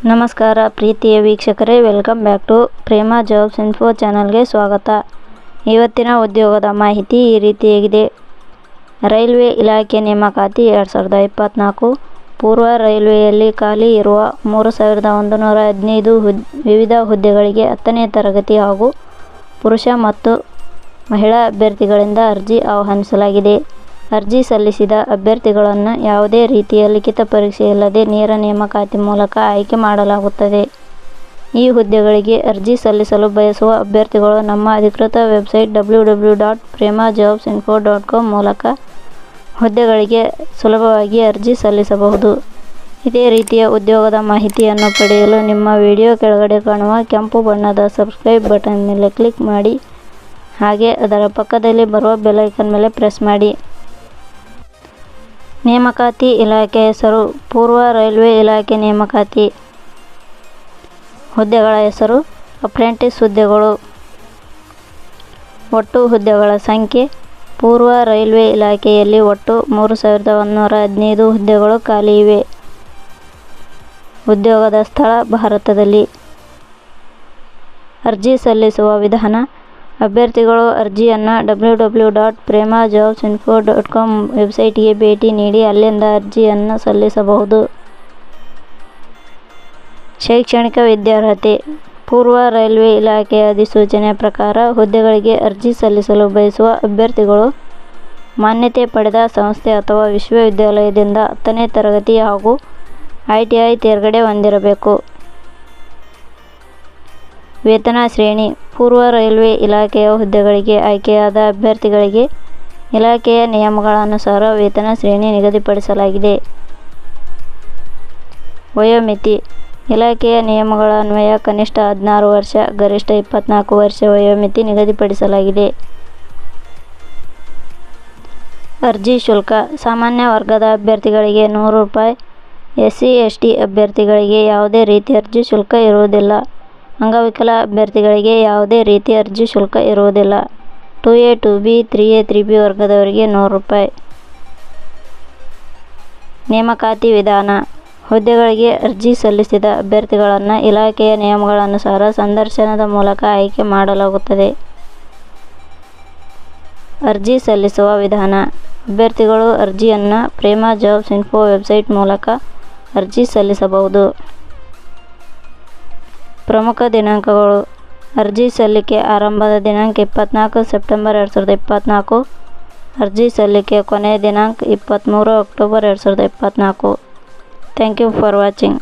ನಮಸ್ಕಾರ ಪ್ರೀತಿಯ ವೀಕ್ಷಕರೇ, welcome back to Prema jobs info ಚಾನಲ್ಗೆ ಸ್ವಾಗತ. ಇವತ್ತಿನ ಉದ್ಯೋಗದ ಮಾಹಿತಿ ಈ ರೀತಿಯಾಗಿದೆ. ರೈಲ್ವೆ ಇಲಾಖೆ ನೇಮಕಾತಿ 2024 ಪೂರ್ವ ರೈಲ್ವೆಯಲ್ಲಿ ಖಾಲಿ ಇರುವ 3115 ವಿವಿಧ ಹುದ್ದೆಗಳಿಗೆ 10ನೇ ತರಗತಿ ಹಾಗೂ ಪುರುಷ ಮತ್ತು ಮಹಿಳಾ ಅಭ್ಯರ್ಥಿಗಳಿಂದ ಅರ್ಜಿ ಆಹ್ವಾನಿಸಲಾಗಿದೆ. ಅರ್ಜಿ ಸಲ್ಲಿಸಿದ ಅಭ್ಯರ್ಥಿಗಳನ್ನು ಯಾವುದೇ ರೀತಿಯ ಲಿಖಿತ ಪರೀಕ್ಷೆ ಇಲ್ಲದೆ ನೇರ ನೇಮಕಾತಿ ಮೂಲಕ ಆಯ್ಕೆ ಮಾಡಲಾಗುತ್ತದೆ. ಈ ಹುದ್ದೆಗಳಿಗೆ ಅರ್ಜಿ ಸಲ್ಲಿಸಲು ಬಯಸುವ ಅಭ್ಯರ್ಥಿಗಳು ನಮ್ಮ ಅಧಿಕೃತ ವೆಬ್ಸೈಟ್ www.premajobsinfo.com ಮೂಲಕ ಹುದ್ದೆಗಳಿಗೆ ಸುಲಭವಾಗಿ ಅರ್ಜಿ ಸಲ್ಲಿಸಬಹುದು. ಇದೇ ರೀತಿಯ ಉದ್ಯೋಗದ ಮಾಹಿತಿಯನ್ನು ಪಡೆಯಲು ನಿಮ್ಮ ವಿಡಿಯೋ ಕೆಳಗಡೆ ಕಾಣುವ ಕೆಂಪು ಬಣ್ಣದ ಸಬ್ಸ್ಕ್ರೈಬ್ ಬಟನ್ ಮೇಲೆ ಕ್ಲಿಕ್ ಮಾಡಿ, ಹಾಗೆ ಅದರ ಪಕ್ಕದಲ್ಲಿ ಬರುವ ಬೆಲ್ ಐಕಾನ್ ಮೇಲೆ ಪ್ರೆಸ್ ಮಾಡಿ. ನೇಮಕಾತಿ ಇಲಾಖೆ ಹೆಸರು ಪೂರ್ವ ರೈಲ್ವೆ ಇಲಾಖೆ ನೇಮಕಾತಿ. ಹುದ್ದೆಗಳ ಹೆಸರು ಅಪ್ರೆಂಟಿಸ್ ಹುದ್ದೆಗಳು. ಒಟ್ಟು ಹುದ್ದೆಗಳ ಸಂಖ್ಯೆ ಪೂರ್ವ ರೈಲ್ವೆ ಇಲಾಖೆಯಲ್ಲಿ ಒಟ್ಟು 3115 ಹುದ್ದೆಗಳು ಖಾಲಿ ಇವೆ. ಉದ್ಯೋಗದ ಸ್ಥಳ ಭಾರತದಲ್ಲಿ. ಅರ್ಜಿ ಸಲ್ಲಿಸುವ ವಿಧಾನ: ಅಭ್ಯರ್ಥಿಗಳು ಅರ್ಜಿಯನ್ನು www.premajobsinfo.com ವೆಬ್ಸೈಟ್ಗೆ ಭೇಟಿ ನೀಡಿ ಅಲ್ಲಿಂದ ಅರ್ಜಿಯನ್ನು ಸಲ್ಲಿಸಬಹುದು. ಶೈಕ್ಷಣಿಕ ವಿದ್ಯಾರ್ಹತೆ: ಪೂರ್ವ ರೈಲ್ವೆ ಇಲಾಖೆಯ ಅಧಿಸೂಚನೆ ಪ್ರಕಾರ ಹುದ್ದೆಗಳಿಗೆ ಅರ್ಜಿ ಸಲ್ಲಿಸಲು ಬಯಸುವ ಅಭ್ಯರ್ಥಿಗಳು ಮಾನ್ಯತೆ ಪಡೆದ ಸಂಸ್ಥೆ ಅಥವಾ ವಿಶ್ವವಿದ್ಯಾಲಯದಿಂದ 10ನೇ ತರಗತಿ ಹಾಗೂ ITI ತೇರ್ಗಡೆ ಹೊಂದಿರಬೇಕು. ವೇತನ ಶ್ರೇಣಿ: ಪೂರ್ವ ರೈಲ್ವೆ ಇಲಾಖೆಯ ಹುದ್ದೆಗಳಿಗೆ ಆಯ್ಕೆಯಾದ ಅಭ್ಯರ್ಥಿಗಳಿಗೆ ಇಲಾಖೆಯ ನಿಯಮಗಳ ಅನುಸಾರ ವೇತನ ಶ್ರೇಣಿ ನಿಗದಿಪಡಿಸಲಾಗಿದೆ. ವಯೋಮಿತಿ: ಇಲಾಖೆಯ ನಿಯಮಗಳ ಅನ್ವಯ ಕನಿಷ್ಠ 16 ವರ್ಷ, ಗರಿಷ್ಠ 24 ವರ್ಷ ವಯೋಮಿತಿ ನಿಗದಿಪಡಿಸಲಾಗಿದೆ. ಅರ್ಜಿ ಶುಲ್ಕ: ಸಾಮಾನ್ಯ ವರ್ಗದ ಅಭ್ಯರ್ಥಿಗಳಿಗೆ ₹100, SC/ST ಅಭ್ಯರ್ಥಿಗಳಿಗೆ ಯಾವುದೇ ರೀತಿ ಅರ್ಜಿ ಶುಲ್ಕ ಇರುವುದಿಲ್ಲ. ಅಂಗವಿಕಲ ಅಭ್ಯರ್ಥಿಗಳಿಗೆ ಯಾವುದೇ ರೀತಿ ಅರ್ಜಿ ಶುಲ್ಕ ಇರುವುದಿಲ್ಲ. 2A, 2B, 3A, 3B ವರ್ಗದವರಿಗೆ ₹100. ನೇಮಕಾತಿ ವಿಧಾನ: ಹುದ್ದೆಗಳಿಗೆ ಅರ್ಜಿ ಸಲ್ಲಿಸಿದ ಅಭ್ಯರ್ಥಿಗಳನ್ನು ಇಲಾಖೆಯ ನಿಯಮಗಳ ಅನುಸಾರ ಸಂದರ್ಶನದ ಮೂಲಕ ಆಯ್ಕೆ ಮಾಡಲಾಗುತ್ತದೆ. ಅರ್ಜಿ ಸಲ್ಲಿಸುವ ವಿಧಾನ: ಅಭ್ಯರ್ಥಿಗಳು ಅರ್ಜಿಯನ್ನು ಪ್ರೇಮಾ ಜಾಬ್ಸ್ ಇನ್ಫೋ ವೆಬ್ಸೈಟ್ ಮೂಲಕ ಅರ್ಜಿ ಸಲ್ಲಿಸಬಹುದು. ಪ್ರಮುಖ ದಿನಾಂಕಗಳು: ಅರ್ಜಿ ಸಲ್ಲಿಕೆ ಆರಂಭದ ದಿನಾಂಕ 24 ಸೆಪ್ಟೆಂಬರ್ 2024. ಅರ್ಜಿ ಸಲ್ಲಿಕೆ ಕೊನೆಯ ದಿನಾಂಕ 23 October 2024. Thank you for watching.